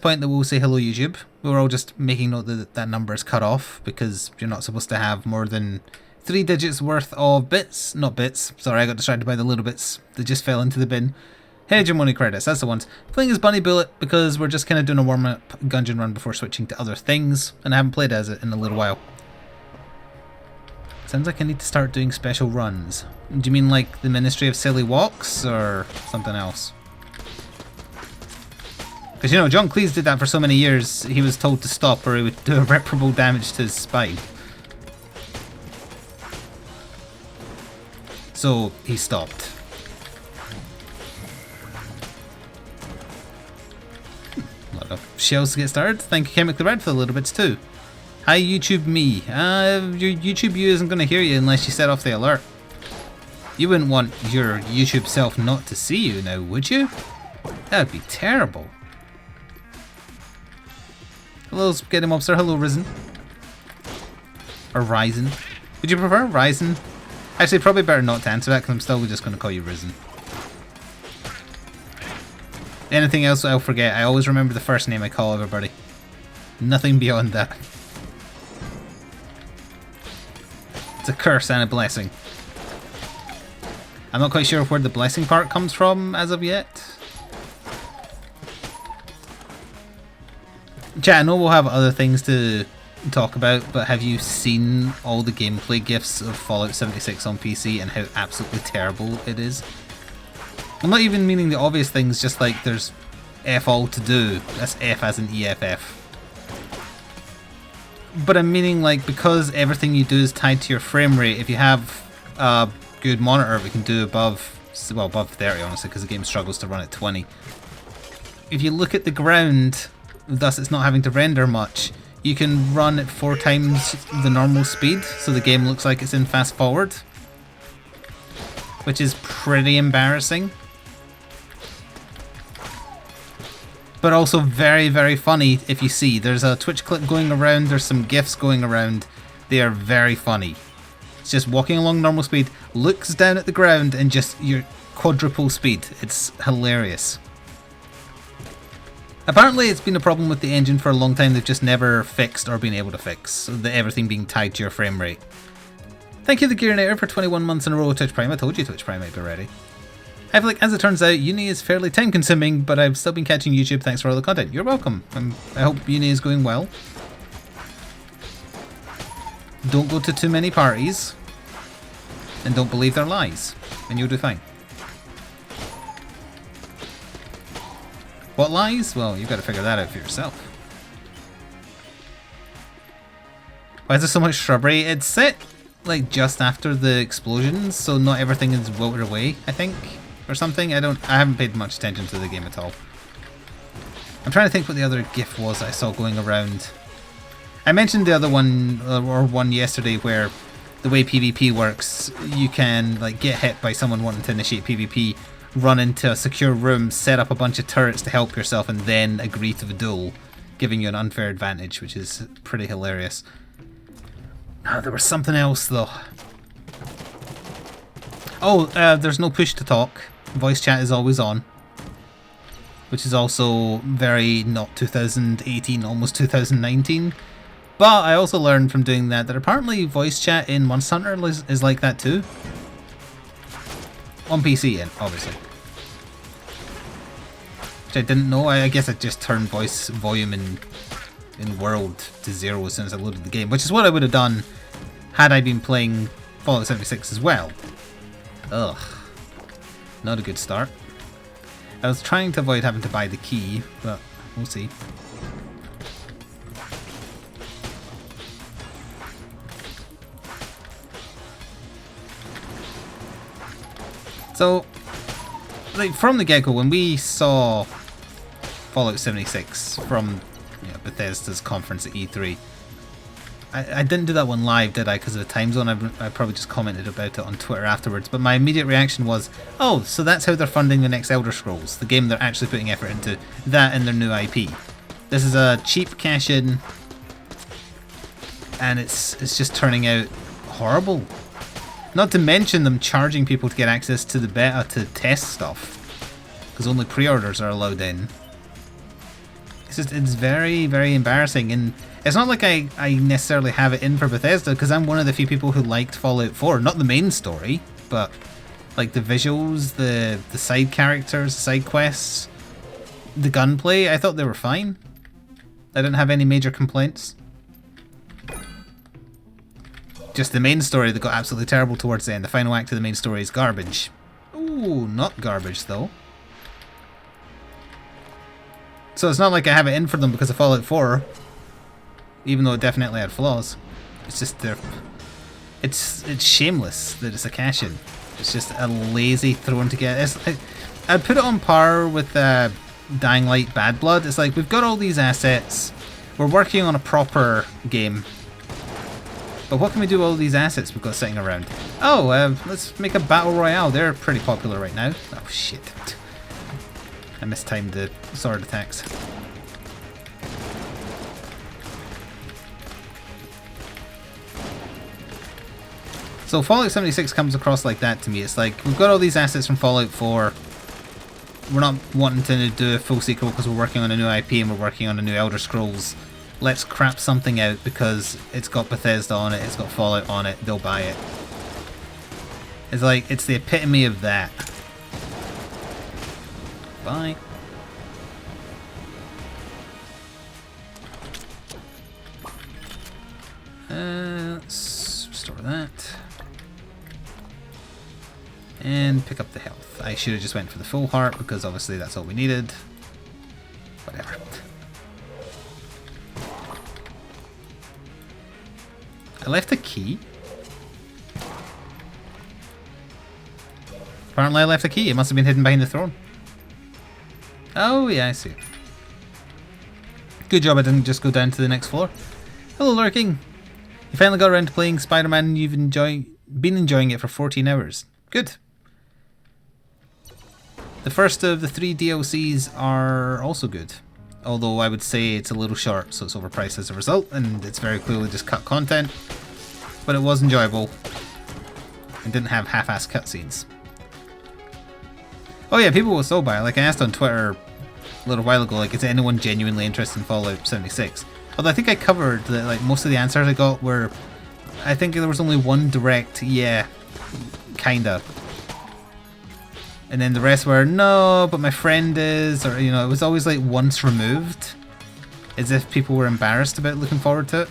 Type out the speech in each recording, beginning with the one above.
Point that we'll say hello YouTube. We were all just making note that that number is cut off because you're not supposed to have more than 3 digits worth of bits. Not bits. Sorry, I got distracted by the little bits that just fell into the bin. Hegemony credits, that's the ones. Playing as Bunny Bullet because we're just kind of doing a warm-up Gungeon run before switching to other things, and I haven't played as it in a little while. Sounds like I need to start doing special runs. Do you mean like the Ministry of Silly Walks, or something else? Because, you know, John Cleese did that for so many years, he was told to stop or he would do irreparable damage to his spine. So, he stopped. A lot of shells to get started. Thank you, Chemically Red, for the little bits too. Hi, YouTube me. Your YouTube you isn't going to hear you unless you set off the alert. You wouldn't want your YouTube self not to see you now, would you? That would be terrible. Hello, Spaghetti Mobster. Hello, Risen. Or Ryzen. Would you prefer Ryzen? Actually, probably better not to answer that because I'm still just going to call you Risen. Anything else I'll forget. I always remember the first name I call everybody. Nothing beyond that. It's a curse and a blessing. I'm not quite sure where the blessing part comes from as of yet. Chat, I know we'll have other things to talk about, but have you seen all the gameplay gifs of Fallout 76 on PC and how absolutely terrible it is? I'm not even meaning the obvious things, just like there's F all to do. That's F as in EFF. But I'm meaning like because everything you do is tied to your frame rate, if you have a good monitor we can do above 30 honestly, because the game struggles to run at 20. If you look at the ground, thus it's not having to render much, you can run at 4 times the normal speed, so the game looks like it's in fast forward. Which is pretty embarrassing. But also very, very funny if you see. There's a Twitch clip going around, there's some GIFs going around. They are very funny. It's just walking along normal speed, looks down at the ground and just your quadruple speed. It's hilarious. Apparently it's been a problem with the engine for a long time. They've just never fixed or been able to fix. So everything being tied to your frame rate. Thank you, the Gearinator, for 21 months in a row of Twitch Prime. I told you Twitch Prime might be ready. I feel like, as it turns out, uni is fairly time consuming, but I've still been catching YouTube. Thanks for all the content. You're welcome. I hope uni is going well. Don't go to too many parties. And don't believe their lies. And you'll do fine. What lies? Well, you've got to figure that out for yourself. Why is there so much shrubbery? It's set like just after the explosions, so not everything is wilted away, I think. Or something. I haven't paid much attention to the game at all. I'm trying to think what the other GIF was I saw going around. I mentioned the other one, or one yesterday, where the way PvP works, you can like get hit by someone wanting to initiate PvP, run into a secure room, set up a bunch of turrets to help yourself, and then agree to the duel, giving you an unfair advantage, which is pretty hilarious. Oh, there was something else though. Oh, there's no push to talk. Voice chat is always on. Which is also very not 2018, almost 2019. But I also learned from doing that apparently voice chat in Monster Hunter is like that too. On PC, obviously. Which I didn't know. I guess I just turned voice volume in world to 0 as soon as I loaded the game. Which is what I would have done had I been playing Fallout 76 as well. Ugh. Not a good start. I was trying to avoid having to buy the key, but we'll see. So, like from the get-go, when we saw Fallout 76 from Bethesda's conference at E3, I didn't do that one live, did I? Because of the time zone. I probably just commented about it on Twitter afterwards. But my immediate reaction was, oh, so that's how they're funding the next Elder Scrolls, the game they're actually putting effort into, that and their new IP. This is a cheap cash-in, and it's just turning out horrible. Not to mention them charging people to get access to the beta to test stuff, because only pre-orders are allowed in. it's very, very embarrassing, and it's not like I necessarily have it in for Bethesda, because I'm one of the few people who liked Fallout 4. Not the main story, but like the visuals, the side characters, the side quests, the gunplay. I thought they were fine. I didn't have any major complaints. Just the main story that got absolutely terrible towards the end. The final act of the main story is garbage. Ooh, not garbage though. So it's not like I have it in for them because of Fallout 4, even though it definitely had flaws. It's just it's shameless that it's a cash-in. It's just a lazy thrown together. I'd put it on par with Dying Light Bad Blood. It's like, we've got all these assets, we're working on a proper game, but what can we do with all these assets we've got sitting around? Oh, let's make a battle royale. They're pretty popular right now. Oh shit. I mistimed the sword attacks. So Fallout 76 comes across like that to me. It's like, we've got all these assets from Fallout 4. We're not wanting to do a full sequel because we're working on a new IP and we're working on a new Elder Scrolls. Let's crap something out because it's got Bethesda on it, it's got Fallout on it, they'll buy it. It's like, it's the epitome of that. Bye. Let's restore that. And pick up the health. I should have just went for the full heart because obviously that's all we needed. Whatever. I left a key. Apparently I left a key. It must have been hidden behind the throne. Oh yeah, I see. Good job I didn't just go down to the next floor. Hello, Lurking. You finally got around to playing Spider-Man and you've been enjoying it for 14 hours. Good. The first of the 3 DLCs are also good. Although I would say it's a little short, so it's overpriced as a result, and it's very clearly just cut content. But it was enjoyable. And didn't have half-assed cutscenes. Oh yeah, people will still buy it. Like I asked on Twitter a little while ago, like, is anyone genuinely interested in Fallout 76? Although I think I covered that, like, most of the answers I got were, I think there was only one direct, yeah, kinda. And then the rest were, no, but my friend is, or, you know, it was always like once removed. As if people were embarrassed about looking forward to it.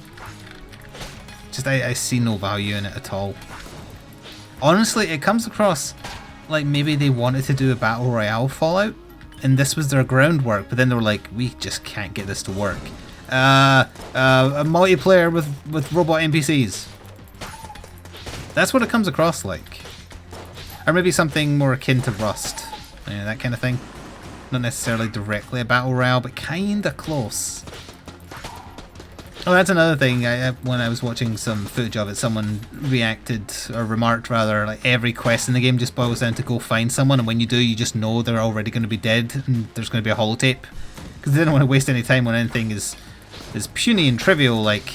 Just, I see no value in it at all. Honestly, it comes across like maybe they wanted to do a Battle Royale Fallout, and this was their groundwork, but then they were like, we just can't get this to work. A multiplayer with robot NPCs. That's what it comes across like. Or maybe something more akin to Rust. You know, that kind of thing. Not necessarily directly a Battle Royale, but kinda close. Oh, that's another thing. When I was watching some footage of it, someone reacted, or remarked rather, like every quest in the game just boils down to go find someone, and when you do, you just know they're already going to be dead, and there's going to be a holotape. Because they didn't want to waste any time on anything as puny and trivial, like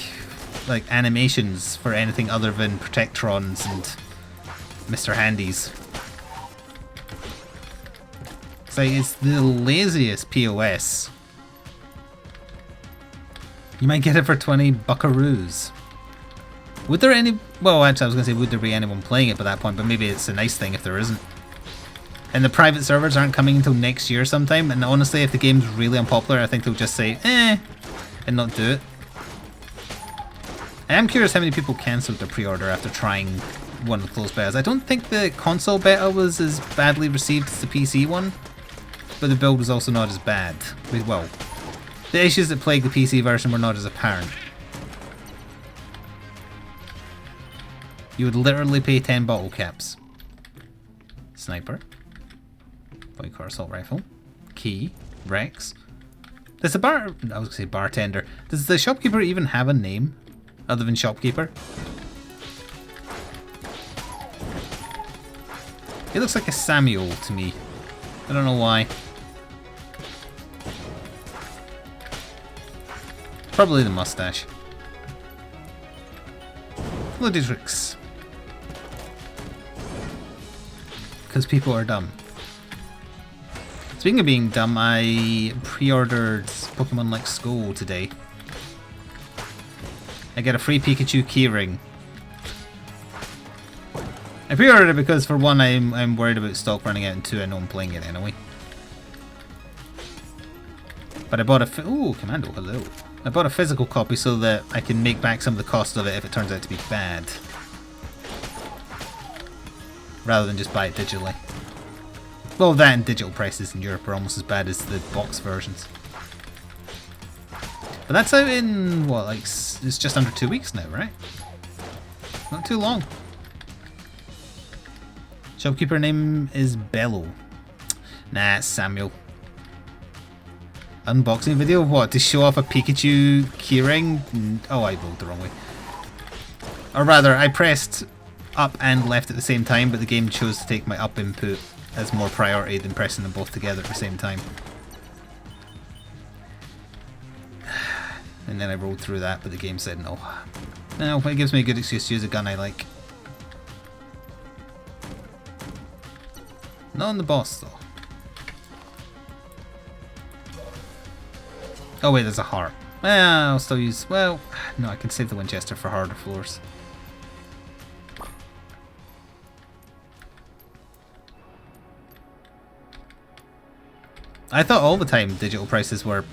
animations for anything other than Protectrons and Mr. Handies. It's like, it's the laziest POS. You might get it for 20 buckaroos. Would there any... Well, actually I was going to say, would there be anyone playing it by that point, but maybe it's a nice thing if there isn't. And the private servers aren't coming until next year sometime, and honestly, if the game's really unpopular, I think they'll just say, eh, and not do it. I am curious how many people cancelled their pre-order after trying one of the closed betas. I don't think the console beta was as badly received as the PC one, but the build was also not as bad. Well, the issues that plagued the PC version were not as apparent. You would literally pay 10 bottle caps. Sniper. Boycott assault rifle. Key. Rex. Does the I was going to say bartender. Does the shopkeeper even have a name other than shopkeeper? He looks like a Samuel to me. I don't know why. Probably the mustache. Ludicrous. Because people are dumb. It's Speaking of being dumb, I pre-ordered Pokemon Let's Go today. I get a free Pikachu keyring. I pre-ordered it because, for one, I'm worried about stock running out, and two, I know I'm playing it anyway. But I bought a ooh, Commando, hello. I bought a physical copy so that I can make back some of the cost of it if it turns out to be bad, rather than just buy it digitally. Well, that and digital prices in Europe are almost as bad as the box versions. But that's out in, what, like, it's just under 2 weeks now, right? Not too long. Shopkeeper name is Bello. Nah, it's Samuel. Unboxing video of what? To show off a Pikachu keyring? Oh, I rolled the wrong way. Or rather, I pressed up and left at the same time, but the game chose to take my up input as more priority than pressing them both together at the same time. And then I rolled through that, but the game said no. No, it gives me a good excuse to use a gun I like. Not on the boss, though. Oh wait, there's a heart. Well, I'll still use... Well, no, I can save the Winchester for harder floors. I thought all the time digital prices were...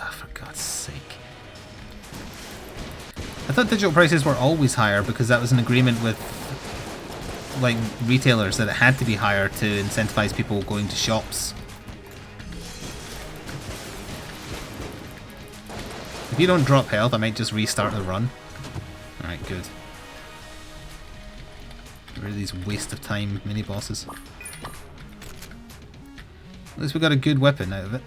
Oh, for God's sake. I thought digital prices were always higher because that was an agreement with, like, retailers that it had to be higher to incentivize people going to shops. If you don't drop health, I might just restart the run. Alright, good. Get rid of these waste of time mini bosses. At least we got a good weapon out of it.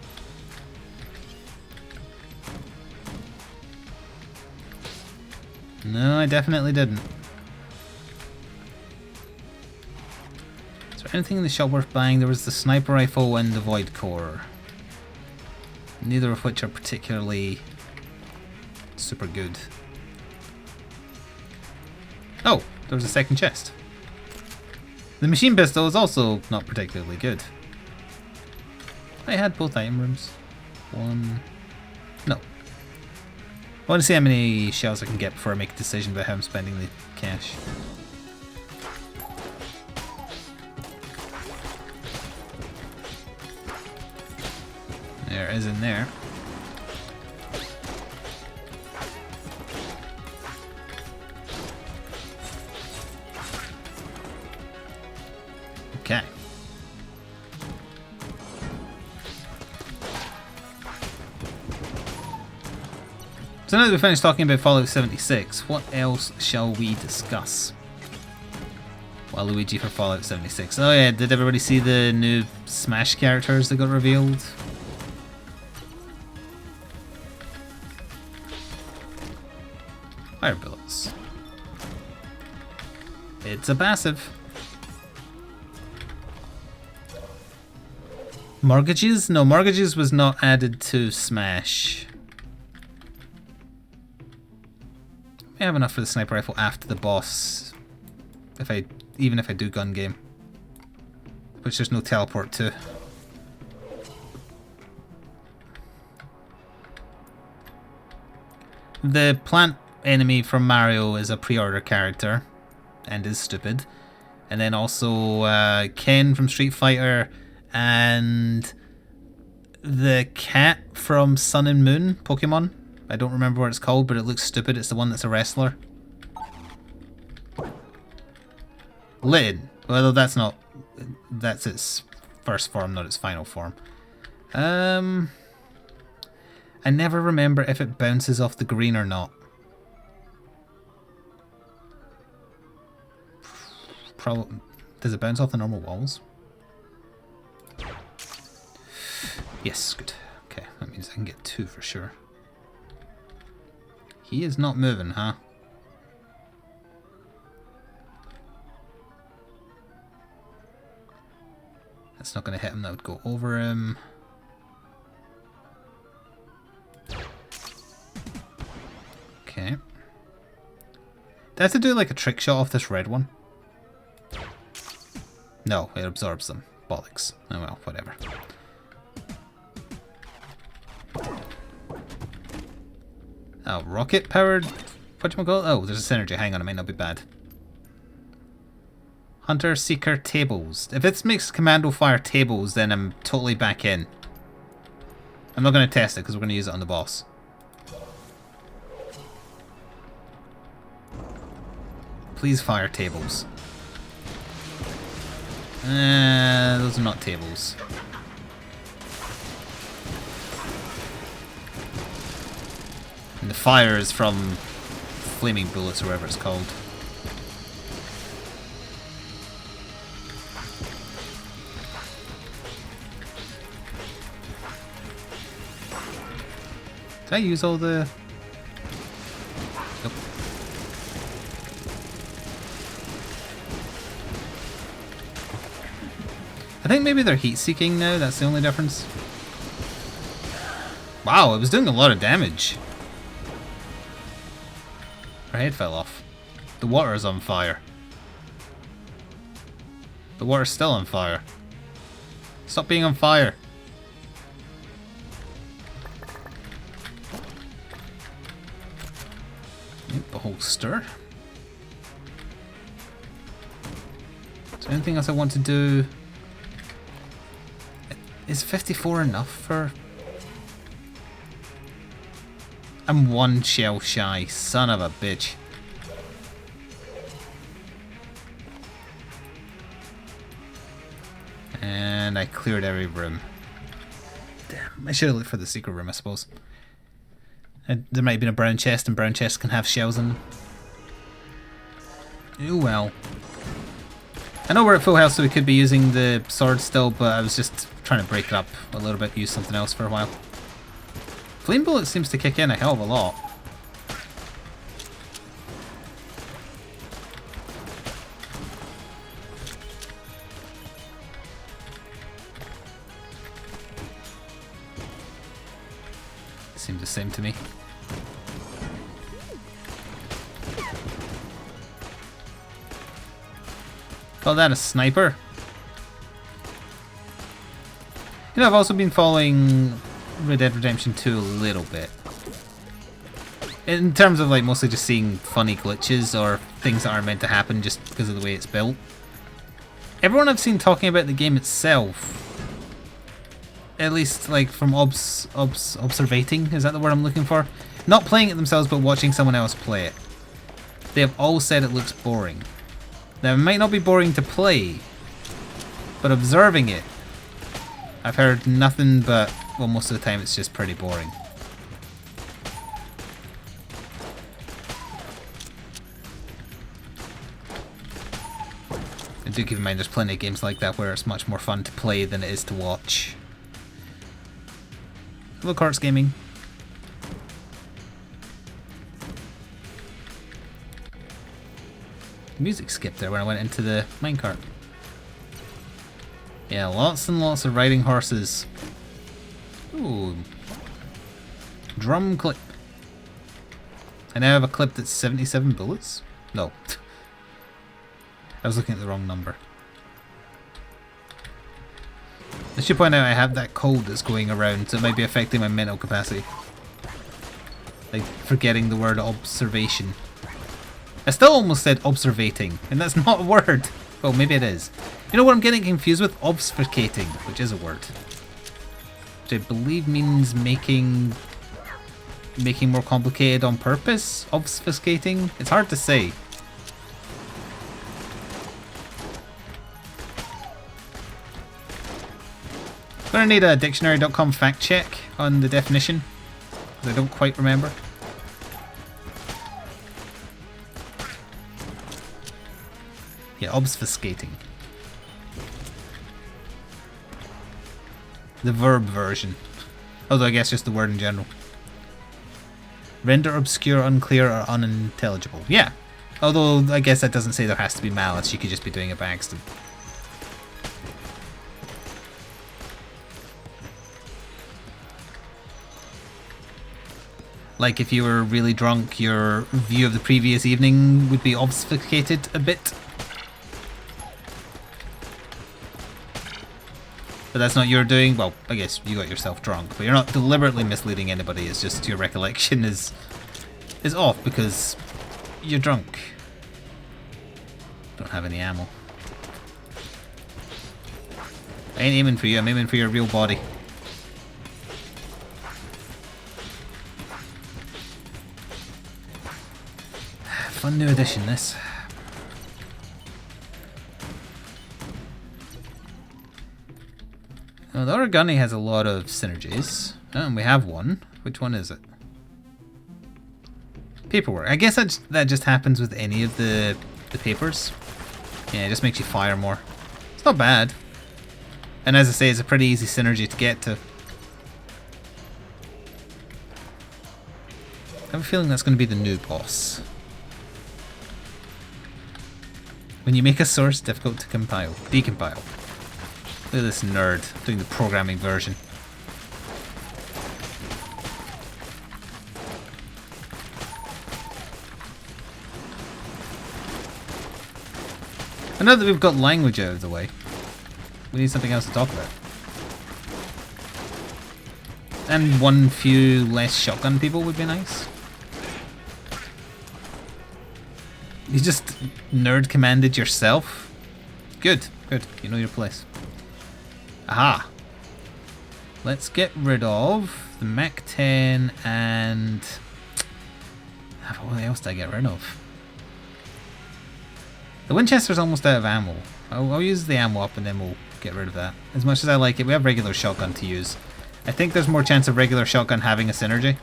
No, I definitely didn't. Is there anything in the shop worth buying? There was the sniper rifle and the void core. Neither of which are particularly super good. Oh, there was a second chest. The machine pistol is also not particularly good. I had both item rooms. One... No. I want to see how many shells I can get before I make a decision about how I'm spending the cash. There it is in there. Okay. So now that we've finished talking about Fallout 76, what else shall we discuss? Waluigi for Fallout 76. Oh yeah, did everybody see the new Smash characters that got revealed? Fire bullets. It's a passive. Mortgages? No, mortgages was not added to Smash. I have enough for the sniper rifle after the boss. Even if I do gun game, which there's no teleport to. The plant enemy from Mario is a pre-order character and is stupid, and then also Ken from Street Fighter and the cat from Sun and Moon Pokemon. I don't remember what it's called, but it looks stupid. It's the one that's a wrestler. Litten. Well, that's not... That's its first form, not its final form. I never remember if it bounces off the green or not. Probably... Does it bounce off the normal walls? Yes, good. Okay, that means I can get 2 for sure. He is not moving, huh? That's not going to hit him, that would go over him. Okay. Do I have to do like a trick shot off this red one? No, it absorbs them. Bollocks. Oh well, whatever. Oh, rocket powered. Whatchamacallit? Oh, there's a synergy. Hang on, it might not be bad. Hunter Seeker tables. If it makes Commando fire tables, then I'm totally back in. I'm not going to test it because we're going to use it on the boss. Please fire tables. Those are not tables. And the fire is from flaming bullets or whatever it's called. Did I use all the... Nope. I think maybe they're heat-seeking now, that's the only difference. Wow, it was doing a lot of damage. Her head fell off. The water is on fire. The water's still on fire. Stop being on fire. The whole stir. Is there anything else I want to do? Is 54 enough for... I'm one shell shy, son of a bitch. And I cleared every room. Damn, I should have looked for the secret room, I suppose. There might have been a brown chest, and brown chests can have shells in them. Oh well. I know we're at full health, so we could be using the sword still, but I was just trying to break it up a little bit, use something else for a while. Flame bullet seems to kick in a hell of a lot. Seems the same to me. Call that a sniper? You know, I've also been following Red Dead Redemption 2 a little bit. In terms of like mostly just seeing funny glitches or things that aren't meant to happen just because of the way it's built. Everyone I've seen talking about the game itself, at least like from observating, is that the word I'm looking for? Not playing it themselves but watching someone else play it. They have all said it looks boring. Now it might not be boring to play, but observing it, I've heard nothing but, well, most of the time it's just pretty boring. And do keep in mind there's plenty of games like that where it's much more fun to play than it is to watch. Hello, Carts Gaming. The music skipped there when I went into the minecart. Yeah, lots and lots of riding horses. Ooh. Drum clip. I now have a clip that's 77 bullets? No. I was looking at the wrong number. I should point out I have that cold that's going around, so it might be affecting my mental capacity. Like forgetting the word observation. I still almost said observating, and that's not a word. Well, maybe it is. You know what I'm getting confused with? Obfuscating, which is a word. Which I believe means making more complicated on purpose? Obfuscating? It's hard to say. I'm gonna need a dictionary.com fact check on the definition, because I don't quite remember. Yeah, obfuscating. The verb version. Although I guess just the word in general. Render obscure, unclear, or unintelligible. Yeah. Although I guess that doesn't say there has to be malice. You could just be doing it by accident. Like if you were really drunk, your view of the previous evening would be obfuscated a bit. But that's not your doing. Well, I guess you got yourself drunk, but you're not deliberately misleading anybody. It's just your recollection is off because you're drunk. Don't have any ammo. I ain't aiming for you, I'm aiming for your real body. Fun new addition, this. Now, the other gunny has a lot of synergies. Oh, and we have one. Which one is it? Paperwork. I guess that just happens with any of the papers. Yeah, it just makes you fire more. It's not bad. And as I say, it's a pretty easy synergy to get to. I have a feeling that's going to be the new boss. When you make a source difficult to decompile. Look at this nerd doing the programming version. And now that we've got language out of the way, we need something else to talk about. And one few less shotgun people would be nice. You just nerd commanded yourself? Good, good. You know your place. Aha! Let's get rid of the Mac 10 and... What else did I get rid of? The Winchester's almost out of ammo. I'll use the ammo up and then we'll get rid of that. As much as I like it, we have regular shotgun to use. I think there's more chance of regular shotgun having a synergy.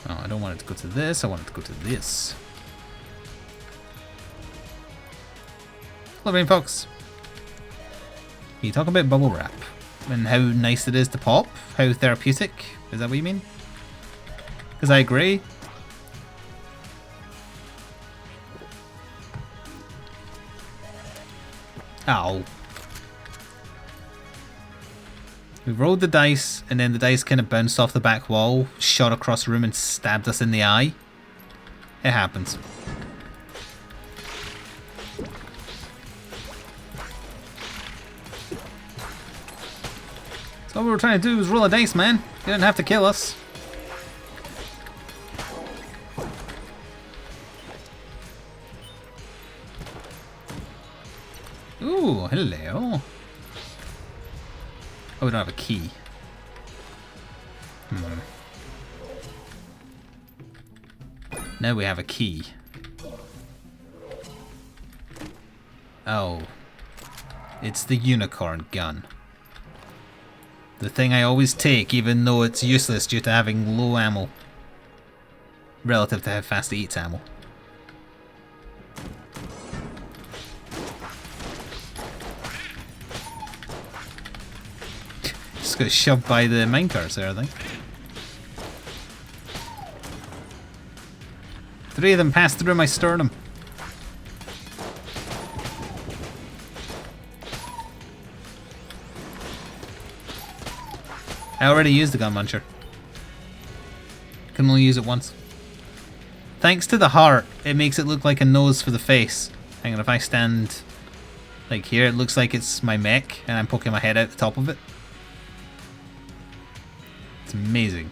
Oh, I don't want it to go to this, I want it to go to this. Hello, Rain Fox. You talk about bubble wrap and how nice it is to pop, how therapeutic. Is that what you mean? Because I agree. Ow. We rolled the dice, and then the dice kind of bounced off the back wall, shot across the room, and stabbed us in the eye. It happens. So all we were trying to do was roll a dice, man. You didn't have to kill us. Ooh, hello. Oh, we don't have a key. Now we have a key. Oh. It's the unicorn gun. The thing I always take even though it's useless due to having low ammo. Relative to how fast it eats ammo. Just got shoved by the minecars there, I think. 3 of them passed through my sternum. I already used the gun muncher. Can only use it once. Thanks to the heart, it makes it look like a nose for the face. Hang on, if I stand like here, it looks like it's my mech and I'm poking my head out the top of it. It's amazing.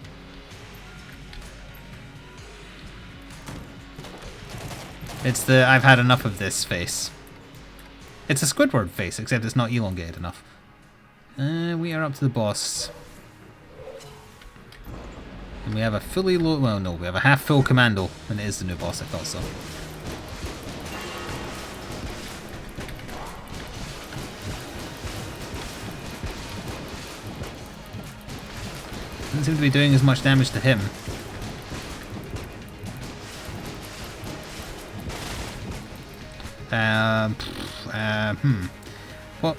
It's the I've had enough of this face. It's a Squidward face, except it's not elongated enough. We are up to the boss. And we have a fully low, well no, we have a half full commando, and it is the new boss, I thought so. Doesn't seem to be doing as much damage to him. Well,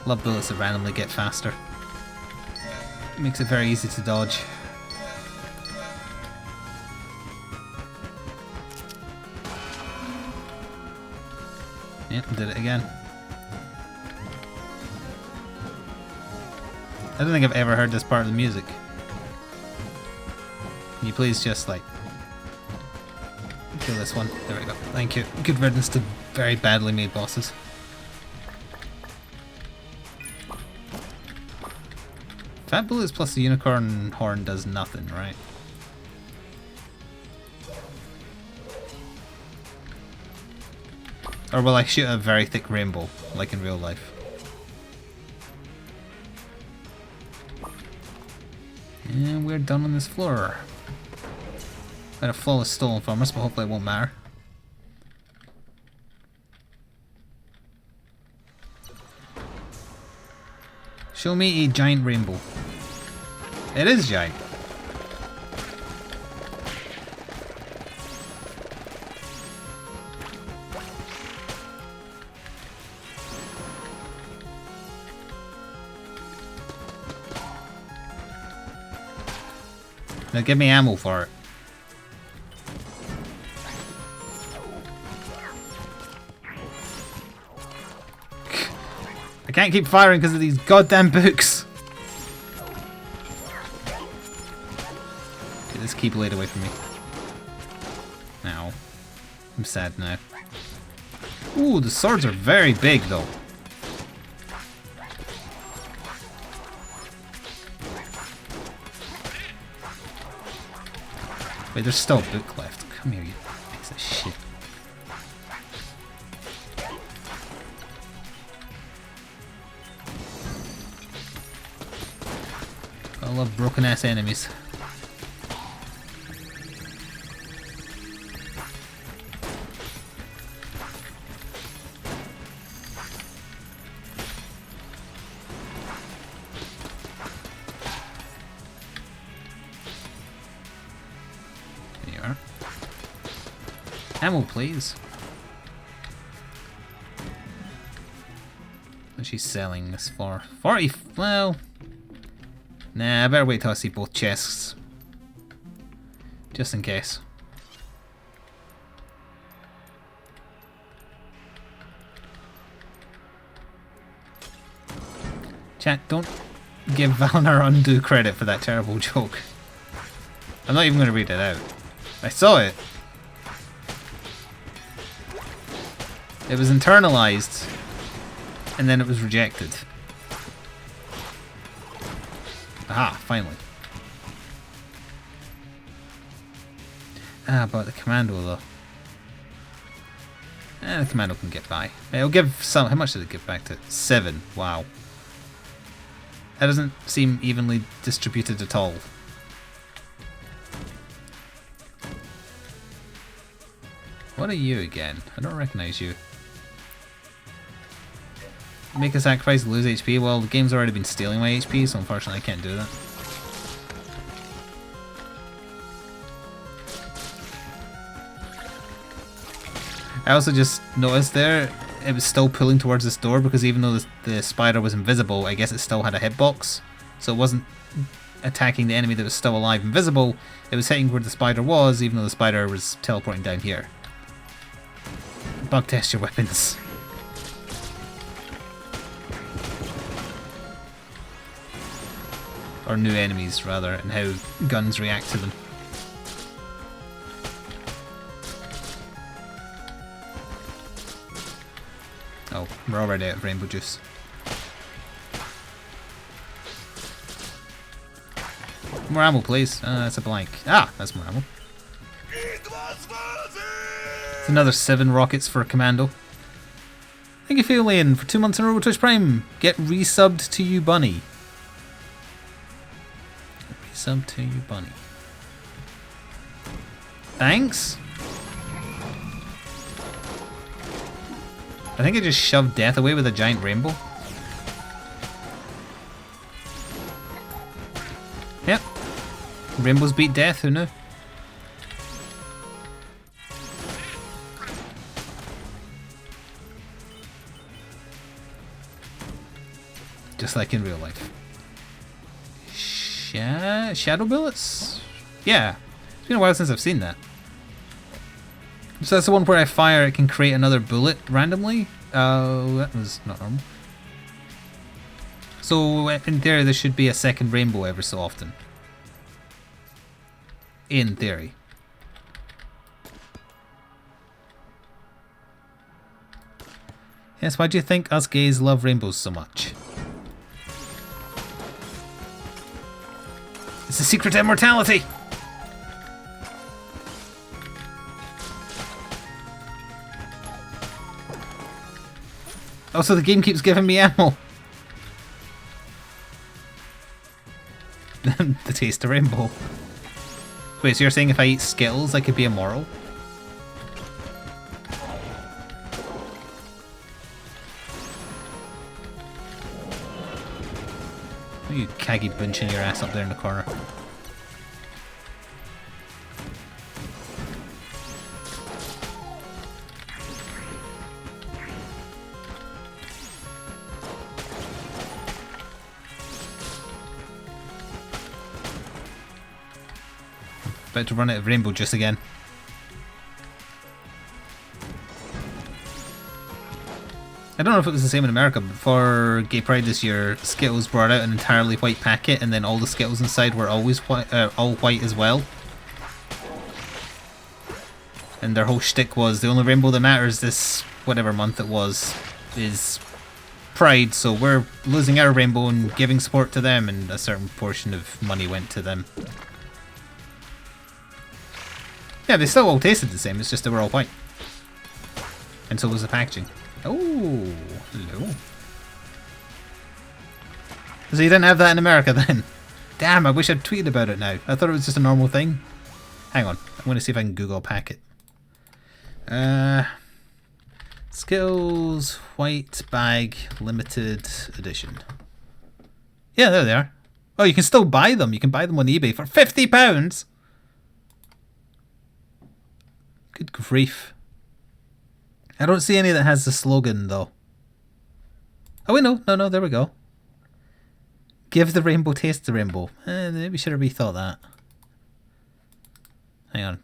love bullets that randomly get faster. It makes it very easy to dodge. Yep, did it again. I don't think I've ever heard this part of the music. Can you please just like kill this one? There we go. Thank you. Good riddance to very badly made bosses. Fat bullets plus the unicorn horn does nothing, right? Or will I shoot a very thick rainbow, like in real life? And we're done on this floor. Got a flawless stolen from us, but hopefully it won't matter. Show me a giant rainbow. It is giant. Now give me ammo for it. I can't keep firing because of these goddamn books. Get this keyblade away from me. Ow. I'm sad now. Ooh, the swords are very big though. Wait, there's still a book left. Come here, you piece of shit. I love broken ass enemies. There you are. Ammo, please. What's she selling this for? 40. Well. Nah, I better wait till I see both chests. Just in case. Chat, don't give Valnar undue credit for that terrible joke. I'm not even going to read it out. I saw it. It was internalized, and then it was rejected. Aha, finally. Ah, about the commando though. The commando can get by. It'll give some. How much did it give back to? 7. Wow. That doesn't seem evenly distributed at all. What are you again? I don't recognize you. Make a sacrifice, lose HP. Well, the game's already been stealing my HP, so unfortunately I can't do that. I also just noticed there, it was still pulling towards this door because even though the spider was invisible, I guess it still had a hitbox. So it wasn't attacking the enemy that was still alive invisible, it was hitting where the spider was, even though the spider was teleporting down here. Bug test your weapons. Or new enemies, rather, and how guns react to them. Oh, we're already out of rainbow juice. More ammo, please. That's a blank. Ah, that's more ammo. It's another 7 rockets for a commando. Thank you, Philian, for 2 months in a row with Twitch Prime. Get resubbed to you, Bunny. Resub to you, Bunny. Thanks. I think I just shoved death away with a giant rainbow. Yep. Rainbows beat death, who knew? Just like in real life. Shadow bullets? Yeah. It's been a while since I've seen that. So that's the one where I fire, it can create another bullet randomly. Oh, that was not normal. So in theory there should be a second rainbow every so often. In theory. Yes, why do you think us gays love rainbows so much? It's the secret to immortality! Also, the game keeps giving me ammo. The taste of rainbow. Wait, so you're saying if I eat Skittles, I could be immoral? You caggy bunching your ass up there in the corner. About to run out of rainbow juice again. I don't know if it was the same in America, but for Gay Pride this year, Skittles brought out an entirely white packet, and then all the Skittles inside were always white, all white as well. And their whole shtick was the only rainbow that matters this whatever month it was is Pride, so we're losing our rainbow and giving support to them, and a certain portion of money went to them. Yeah, they still all tasted the same, it's just they were all white. And so was the packaging. Oh, hello. So you didn't have that in America then? Damn, I wish I'd tweeted about it now. I thought it was just a normal thing. Hang on, I'm going to see if I can Google a packet. Skittles White Bag Limited Edition. Yeah, there they are. Oh, you can still buy them. You can buy them on eBay for £50! Good grief. I don't see any that has the slogan, though. Oh, wait, no, there we go. Give the rainbow, taste the rainbow. Maybe should have rethought that. Hang on.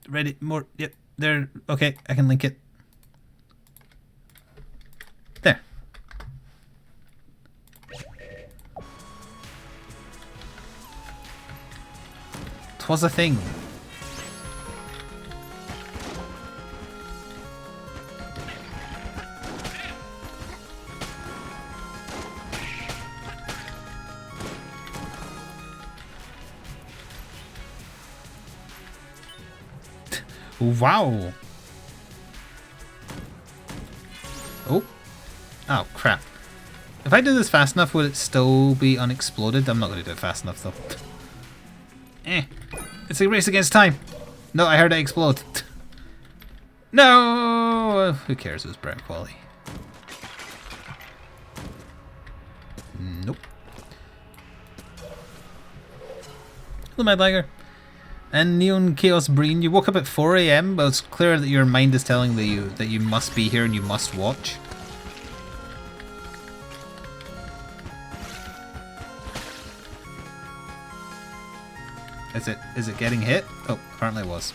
Ready, more. Yep, there. Okay, I can link it. There. Twas a thing. Wow. Oh crap. If I do this fast enough, would it still be unexploded? I'm not going to do it fast enough though. It's a race against time. No, I heard it explode. No! Who cares? It was brown quality. Nope. Hello, Mad Liger. And Neon Chaos Breen, you woke up at 4 AM, but it's clear that your mind is telling that you must be here and you must watch. Is it getting hit? Oh, apparently it was.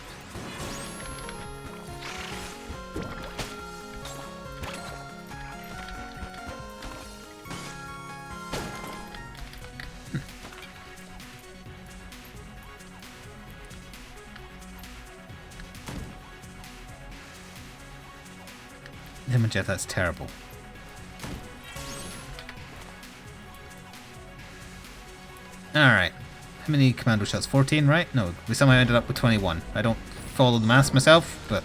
Jeff, that's terrible. Alright. How many commando shots? 14, right? No, we somehow ended up with 21. I don't follow the maths myself, but...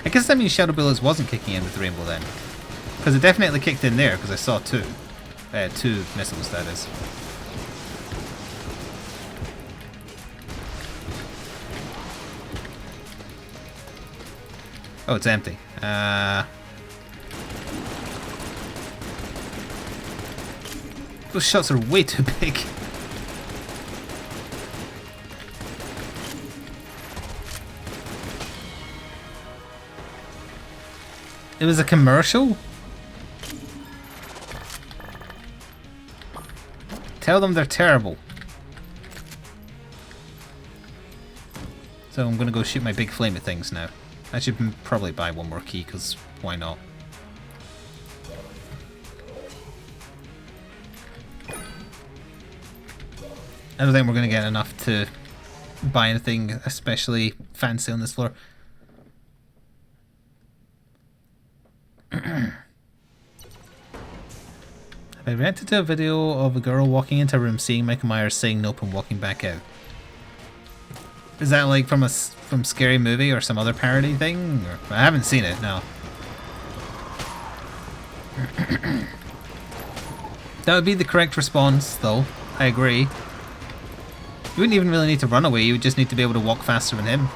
I guess that means Shadow Bullets wasn't kicking in with the Rainbow then. Because it definitely kicked in there, because I saw two. Two missiles, that is. Oh, it's empty. Those shots are way too big. It was a commercial? Tell them they're terrible. So I'm gonna go shoot my big flame at things now. I should probably buy one more key, because why not? I don't think we're going to get enough to buy anything especially fancy on this floor. I reacted to a video of a girl walking into a room, seeing Michael Myers, saying nope and walking back out. Is that like from Scary Movie or some other parody thing? Or, I haven't seen it, no. That would be the correct response, though. I agree. You wouldn't even really need to run away, you would just need to be able to walk faster than him.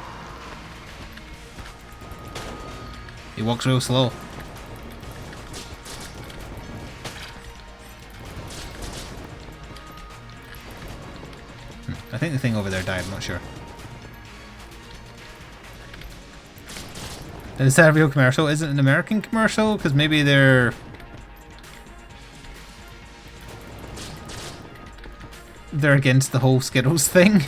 He walks real slow. I think the thing over there died, I'm not sure. Is that a real commercial? Is it an American commercial? Because maybe they're against the whole Skittles thing.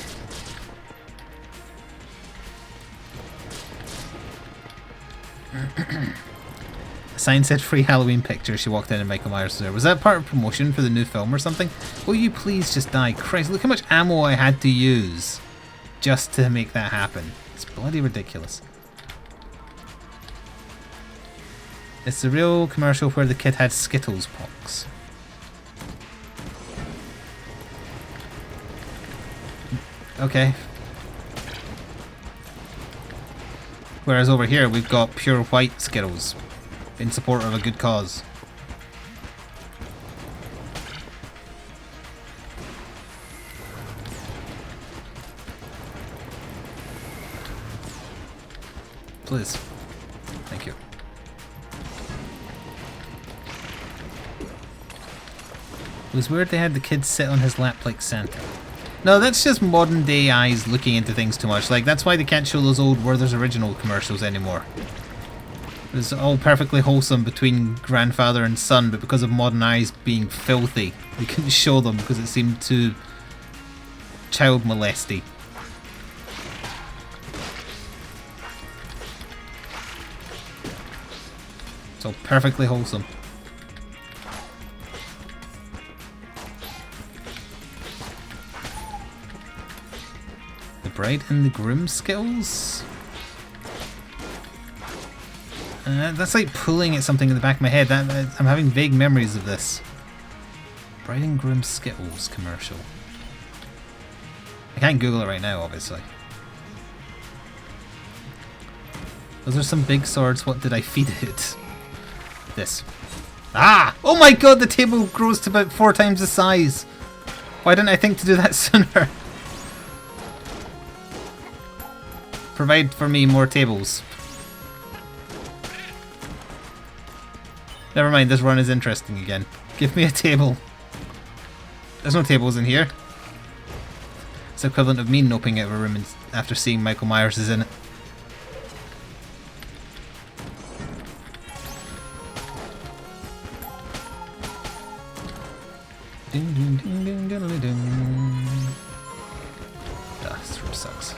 A sign said free Halloween picture. She walked in and Michael Myers was there. Was that part of promotion for the new film or something? Will you please just die? Christ, look how much ammo I had to use just to make that happen. It's bloody ridiculous. It's the real commercial where the kid had Skittles pox. Okay. Whereas over here we've got pure white Skittles in support of a good cause. Please. Thank you. It was weird they had the kid sit on his lap like Santa. No, that's just modern day eyes looking into things too much. Like, that's why they can't show those old Werther's Original commercials anymore. It was all perfectly wholesome between grandfather and son, but because of modern eyes being filthy, they couldn't show them because it seemed too child molesty. It's all perfectly wholesome. Bride and the groom skills? That's like pulling at something in the back of my head. I'm having vague memories of this. Bride and groom Skittles commercial. I can't Google it right now, obviously. Those are some big swords. What did I feed it? This. Ah! Oh my god, the table grows to about 4 times the size. Why didn't I think to do that sooner? Provide for me more tables. Never mind, this run is interesting again. Give me a table. There's no tables in here. It's the equivalent of me noping out of a room after seeing Michael Myers is in it. Ah, this room sucks.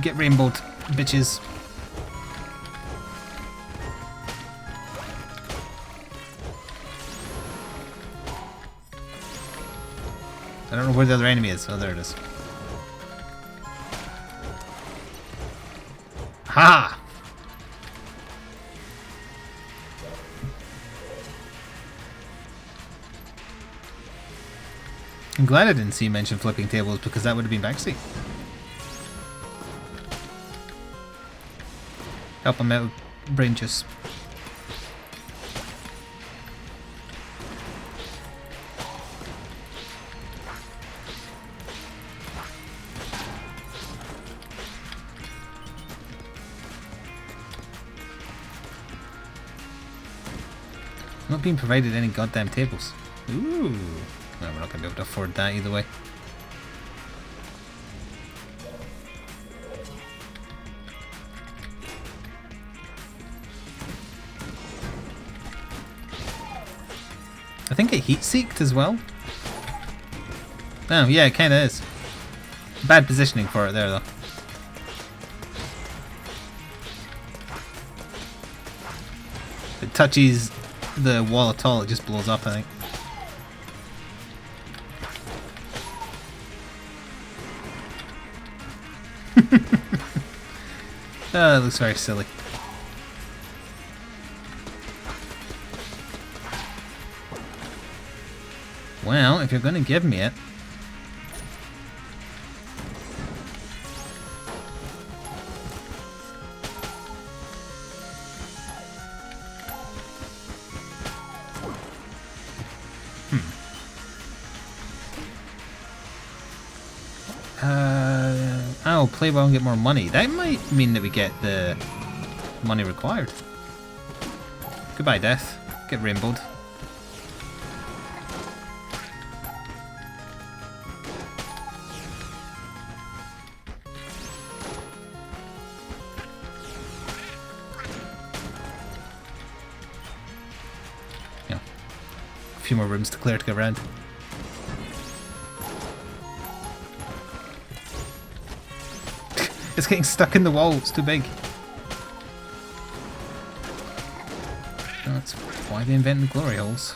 Get rainbowed, bitches. I don't know where the other enemy is. Oh, there it is. Ha! I'm glad I didn't see you mention flipping tables because that would have been backseat. Help him out, brain juice. Not being provided any goddamn tables. Ooh. No, we're not going to be able to afford that either way. I think it heat-seeked as well. Oh, yeah, it kind of is. Bad positioning for it there, though. If it touches the wall at all, it just blows up, I think. That looks very silly. Well, if you're going to give me it... Oh, play well and get more money. That might mean that we get the money required. Goodbye, Death. Get rainbowed. Yeah. A few more rooms to clear to go around. It's getting stuck in the wall, it's too big. That's why they invented glory holes.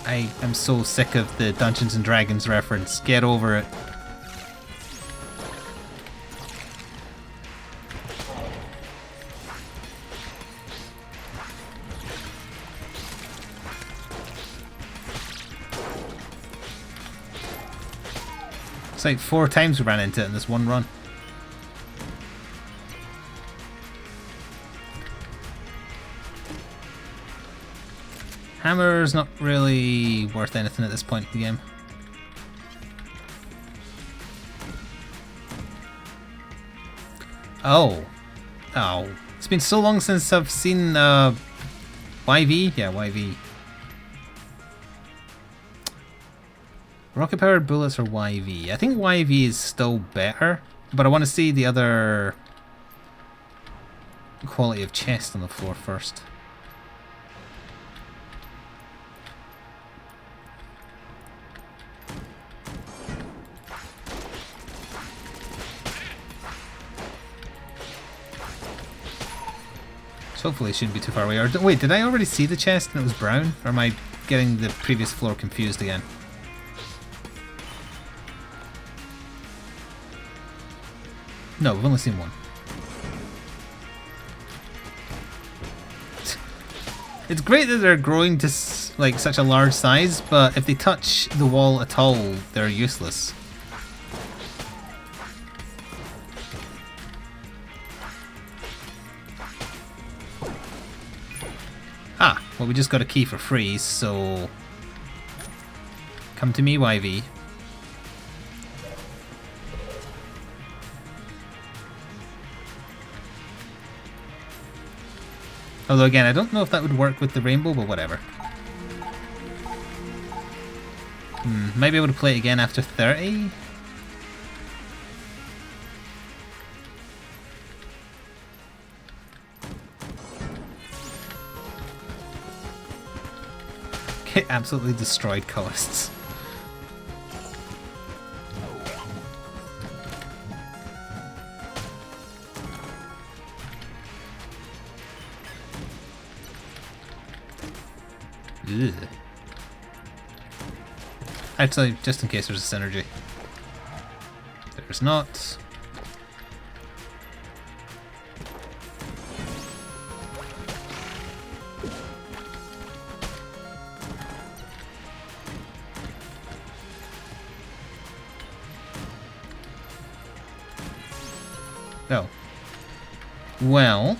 I am so sick of the Dungeons and Dragons reference. Get over it. It's like 4 times we ran into it in this one run. Hammer's not really worth anything at this point in the game. Oh. Oh. It's been so long since I've seen YV? Yeah, YV. Rocket powered bullets or YV? I think YV is still better, but I want to see the other quality of chest on the floor first. So hopefully it shouldn't be too far away. Or wait, did I already see the chest and it was brown? Or am I getting the previous floor confused again? No, we've only seen one. It's great that they're growing to like such a large size, but if they touch the wall at all, they're useless. Ah, well we just got a key for free, so come to me, YV. Although again, I don't know if that would work with the rainbow, but whatever. Might be able to play it again after 30? Get absolutely destroyed costs. Ugh. Actually, just in case there's a synergy. There's not. Oh. Well.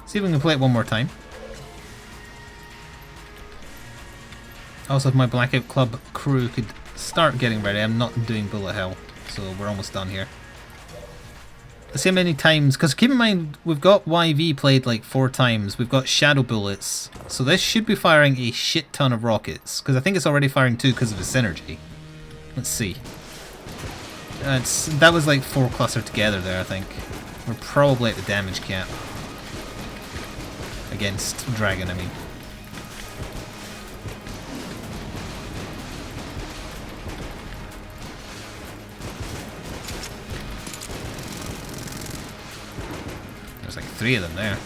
See if we can play it one more time. Also, if my Blackout Club crew could start getting ready. I'm not doing bullet hell, so we're almost done here. Let's see how many times, because keep in mind, we've got YV played like 4 times. We've got Shadow Bullets, so this should be firing a shit ton of rockets, because I think it's already firing 2 because of the synergy. Let's see. That was like 4 clustered together there, I think. We're probably at the damage cap. Against Dragon, I mean. There's like 3 of them there.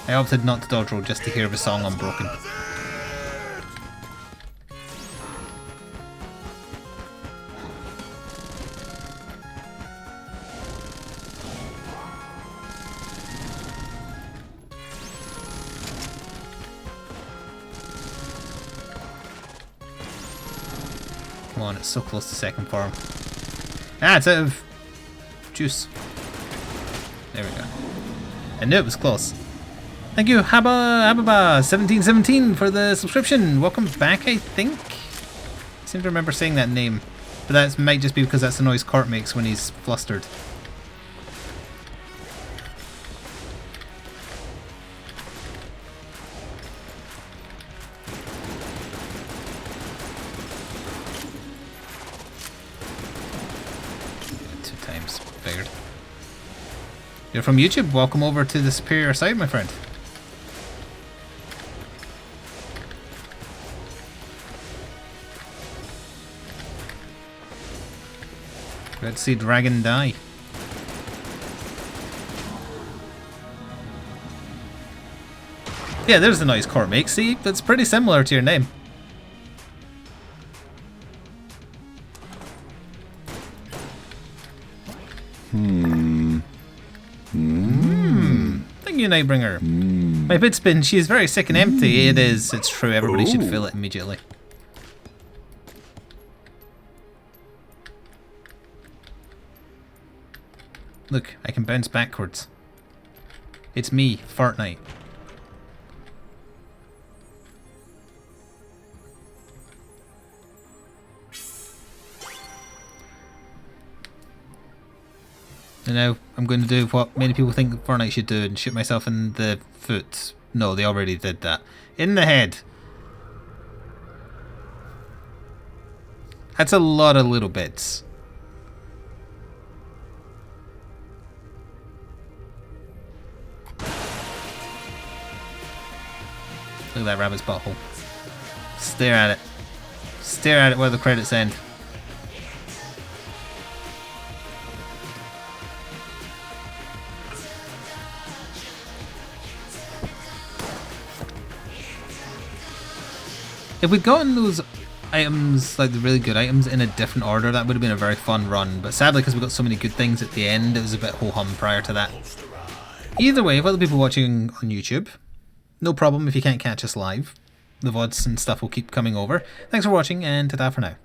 I opted not to dodge roll just to hear the song Unbroken. Come on, it's so close to second form. Ah, it's out of juice. There we go. I knew it was close. Thank you, Hababa1717 for the subscription. Welcome back, I think. I seem to remember saying that name. But that might just be because that's the noise Cort makes when he's flustered. Figured. You're from YouTube. Welcome over to the superior side, my friend. Let's see dragon die. Yeah, there's the noise Cort makes. See, that's pretty similar to your name. Thank you, Nightbringer. My bid spin, she is very sick and empty. It is, it's true, everybody should feel it immediately. Look, I can bounce backwards. It's me, Fortnite. And now I'm going to do what many people think Fortnite should do and shoot myself in the foot. No, they already did that. In the head. That's a lot of little bits. Look at that rabbit's butthole. Stare at it. Stare at it where the credits end. If we'd gotten those items, like the really good items, in a different order, that would have been a very fun run. But sadly, because we got so many good things at the end, it was a bit ho-hum prior to that. Either way, for other people watching on YouTube, no problem if you can't catch us live. The VODs and stuff will keep coming over. Thanks for watching, and ta-ta for now.